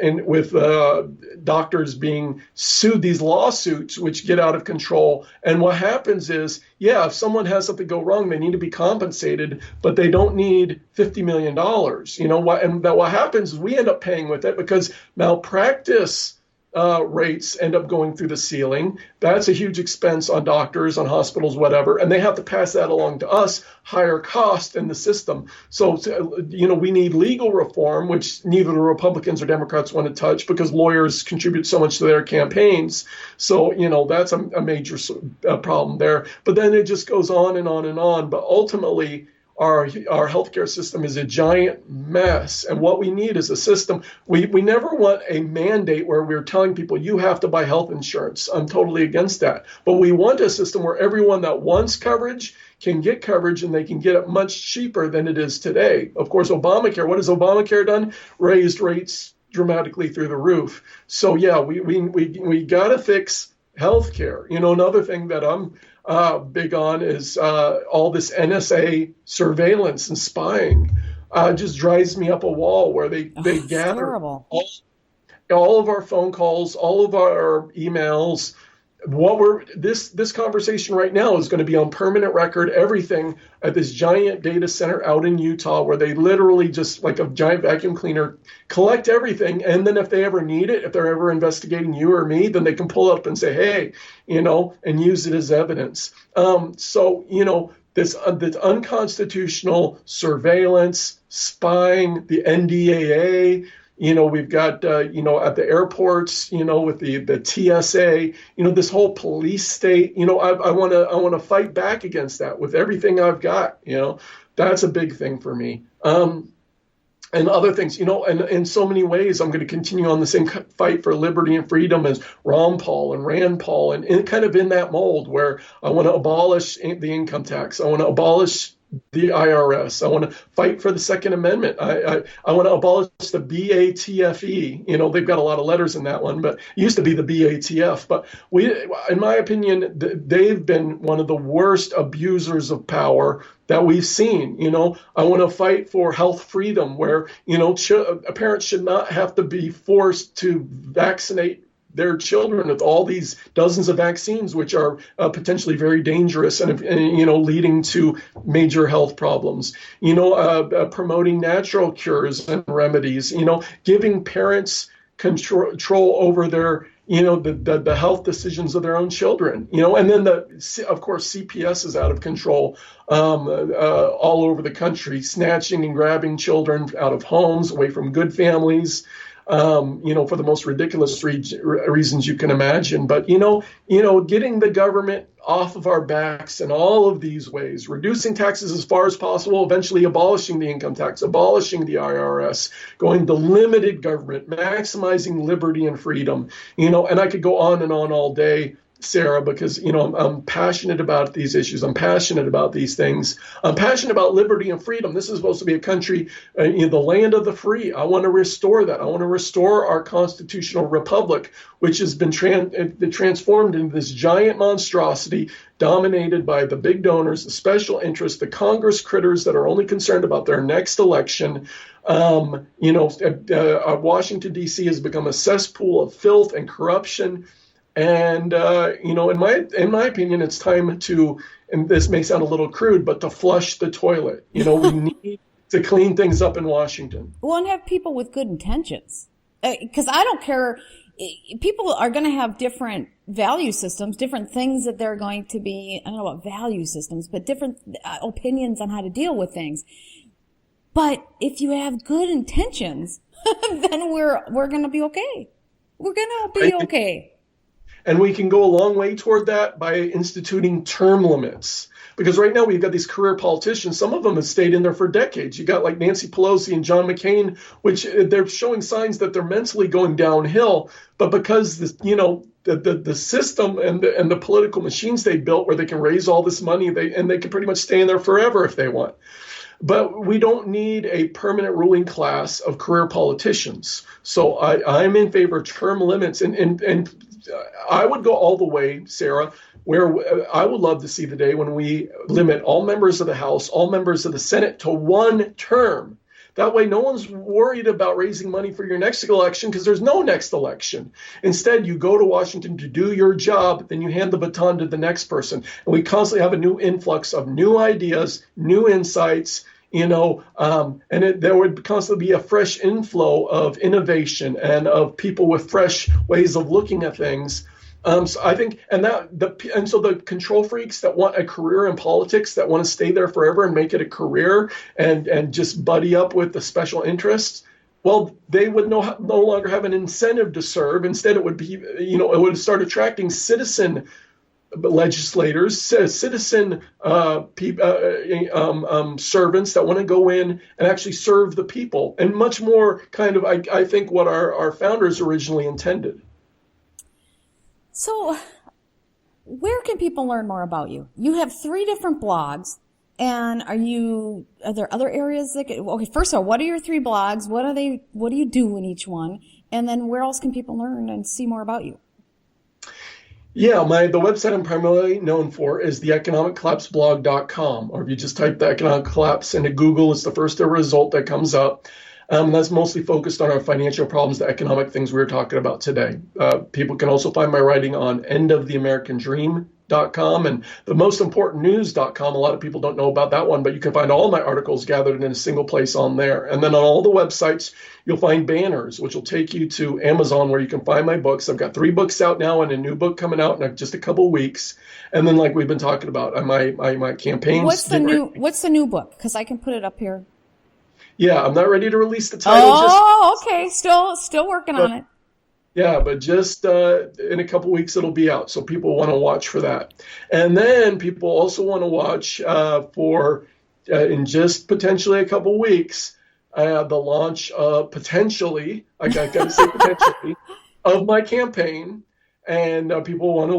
doctors being sued, these lawsuits which get out of control. And what happens is, yeah, if someone has something go wrong, they need to be compensated, but they don't need $50 million. What happens is we end up paying with it because malpractice rates end up going through the ceiling. That's a huge expense on doctors, on hospitals, whatever, and they have to pass that along to us, higher cost in the system. So, we need legal reform, which neither the Republicans or Democrats want to touch because lawyers contribute so much to their campaigns. So, that's a major problem there. But then it just goes on and on and on. But ultimately, our healthcare system is a giant mess. And what we need is a system. We never want a mandate where we're telling people you have to buy health insurance. I'm totally against that. But we want a system where everyone that wants coverage can get coverage, and they can get it much cheaper than it is today. Of course, Obamacare, what has Obamacare done? Raised rates dramatically through the roof. So yeah, we got to fix healthcare. Another thing that I'm big on is all this NSA surveillance and spying. Just drives me up a wall where they gather all of our phone calls, all of our emails. This conversation right now is going to be on permanent record, everything at this giant data center out in Utah, where they literally just like a giant vacuum cleaner collect everything, and then if they ever need it, if they're ever investigating you or me, then they can pull up and say, hey, and use it as evidence. This unconstitutional surveillance, spying, the NDAA. We've got, at the airports, with the TSA, this whole police state, I want to fight back against that with everything I've got. That's a big thing for me. And other things, and in so many ways, I'm going to continue on the same fight for liberty and freedom as Ron Paul and Rand Paul, and kind of in that mold where I want to abolish the income tax. I want to abolish the IRS. I want to fight for the Second Amendment. I want to abolish the BATFE. They've got a lot of letters in that one, but it used to be the BATF. But in my opinion, they've been one of the worst abusers of power that we've seen. I want to fight for health freedom, where parents should not have to be forced to vaccinate their children with all these dozens of vaccines, which are potentially very dangerous and leading to major health problems. Promoting natural cures and remedies. Giving parents control over their the health decisions of their own children. And then of course CPS is out of control all over the country, snatching and grabbing children out of homes, away from good families. For the most ridiculous reasons you can imagine. But, getting the government off of our backs in all of these ways, reducing taxes as far as possible, eventually abolishing the income tax, abolishing the IRS, going to limited government, maximizing liberty and freedom, and I could go on and on all day, Sarah, because, I'm passionate about these issues. I'm passionate about these things. I'm passionate about liberty and freedom. This is supposed to be a country, the land of the free. I want to restore that. I want to restore our constitutional republic, which has been transformed into this giant monstrosity dominated by the big donors, the special interests, the Congress critters that are only concerned about their next election. Washington, D.C. has become a cesspool of filth and corruption. And, in my opinion, it's time to, and this may sound a little crude, but to flush the toilet. We need to clean things up in Washington. Well, and have people with good intentions. Because I don't care. People are going to have different value systems, different things that they're going to be, I don't know about value systems, but different opinions on how to deal with things. But if you have good intentions, then we're going to be okay. We're going to be okay. And we can go a long way toward that by instituting term limits, Because right now we've got these career politicians. Some of them have stayed in there for decades. You got like Nancy Pelosi and John McCain, which they're showing signs that they're mentally going downhill. But because the system and the political machines they built, where they can raise all this money, they can pretty much stay in there forever if they want. But we don't need a permanent ruling class of career politicians. So I'm in favor of term limits. And I would go all the way, Sarah, where I would love to see the day when we limit all members of the House, all members of the Senate to one term. That way, no one's worried about raising money for your next election because there's no next election. Instead, you go to Washington to do your job, then you hand the baton to the next person. And we constantly have a new influx of new ideas, new insights, there would constantly be a fresh inflow of innovation and of people with fresh ways of looking at things. So I think, so the control freaks that want a career in politics, that want to stay there forever and make it a career and just buddy up with the special interests, well, they would no longer have an incentive to serve. Instead, it would be, it would start attracting citizen legislators, citizen servants that want to go in and actually serve the people, and much more kind of, I think, what our founders originally intended. So where can people learn more about you? You have 3 different blogs, and are there other areas okay, first of all, what are your 3 blogs? What do you do in each one? And then where else can people learn and see more about you? Yeah, the website I'm primarily known for is the economiccollapseblog.com, or if you just type the economic collapse into Google, it's the first result that comes up. That's mostly focused on our financial problems, the economic things we were talking about today. People can also find my writing on endoftheamericandream.com and the most important news.com. A lot of people don't know about that one, but you can find all my articles gathered in a single place on there. And then on all the websites, you'll find banners, which will take you to Amazon, where you can find my books. I've got 3 books out now and a new book coming out in just a couple of weeks. And then, like we've been talking about, my campaigns. What's the new book? Because I can put it up here. Yeah, I'm not ready to release the title. Okay. Still working on it. Yeah, but just in a couple weeks it'll be out, so people want to watch for that. And then people also want to watch in just potentially a couple weeks, the launch potentially, I got to say potentially, of my campaign. And people want to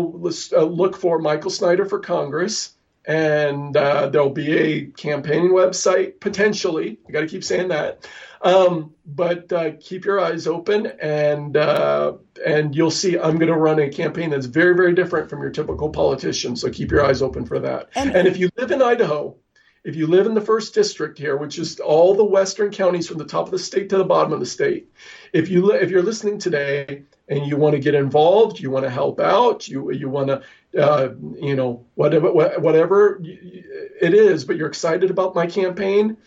look for Michael Snyder for Congress. And there'll be a campaigning website, potentially. I got to keep saying that. But keep your eyes open, and you'll see I'm going to run a campaign that's very, very different from your typical politician. So keep your eyes open for that. And if you live in Idaho, if you live in the 1st district here, which is all the western counties from the top of the state to the bottom of the state, if you're listening today and you want to get involved, you want to help out, you want to whatever it is, but you're excited about my campaign,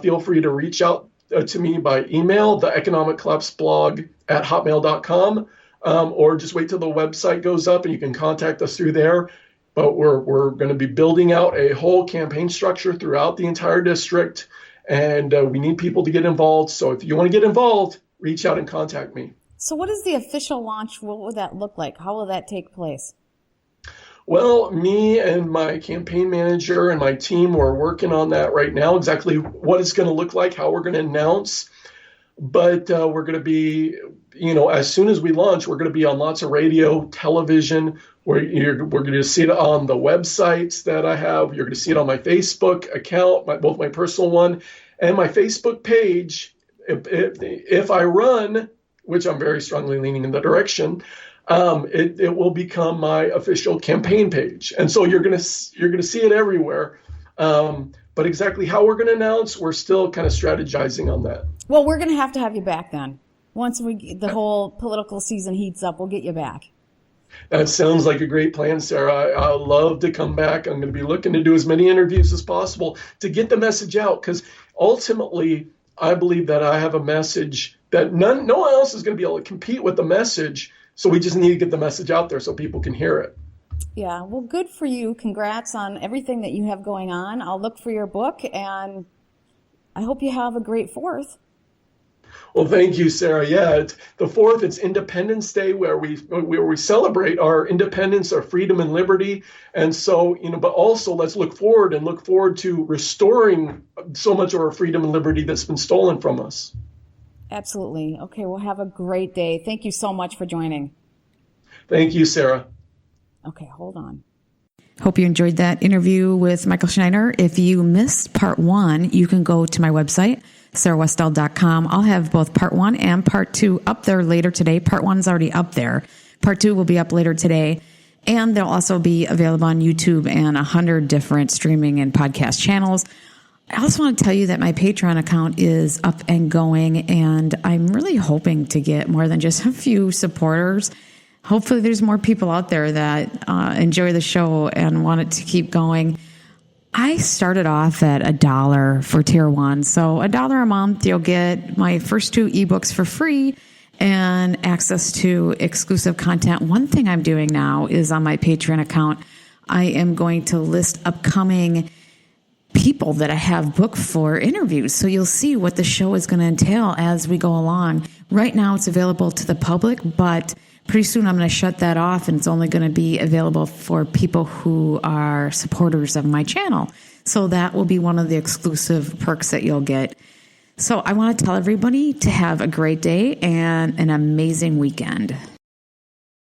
feel free to reach out to me by email, the economiccollapseblog@hotmail.com, or just wait till the website goes up and you can contact us through there. But we're going to be building out a whole campaign structure throughout the entire district, and we need people to get involved. So if you want to get involved, reach out and contact me. So what is the official launch? What will that look like? How will that take place? Well, me and my campaign manager and my team, we're working on that right now, exactly what it's going to look like, how we're going to announce. But we're going to be, as soon as we launch, we're going to be on lots of radio, television. We're going to see it on the websites that I have. You're going to see it on my Facebook account, both my personal one and my Facebook page. If I run, which I'm very strongly leaning in the direction, it will become my official campaign page. And so you're going to see it everywhere. But exactly how we're going to announce, we're still kind of strategizing on that. Well, we're going to have you back then. Once the whole political season heats up, we'll get you back. That sounds like a great plan, Sarah. I'd love to come back. I'm going to be looking to do as many interviews as possible to get the message out, because ultimately I believe that I have a message that no one else is going to be able to compete with the message. So we just need to get the message out there so people can hear it. Yeah, well, good for you. Congrats on everything that you have going on. I'll look for your book, and I hope you have a great 4th. Well, thank you, Sarah. Yeah, the 4th, it's Independence Day, where we celebrate our independence, our freedom and liberty. And so, but also let's look forward to restoring so much of our freedom and liberty that's been stolen from us. Absolutely. Okay, well, have a great day. Thank you so much for joining. Thank you, Sarah. Okay, hold on. Hope you enjoyed that interview with Michael Snyder. If you missed part 1, you can go to my website, sarahwestall.com. I'll have both part 1 and part 2 up there later today. Part 1's already up there. Part 2 will be up later today. And they'll also be available on YouTube and 100 different streaming and podcast channels. I also want to tell you that my Patreon account is up and going, and I'm really hoping to get more than just a few supporters. Hopefully there's more people out there that enjoy the show and want it to keep going. I started off at $1 for tier 1. So $1 a month, you'll get my first 2 ebooks for free and access to exclusive content. One thing I'm doing now is on my Patreon account, I am going to list upcoming people that I have booked for interviews. So you'll see what the show is going to entail as we go along. Right now it's available to the public, but pretty soon I'm going to shut that off, and it's only going to be available for people who are supporters of my channel. So that will be one of the exclusive perks that you'll get. So I want to tell everybody to have a great day and an amazing weekend.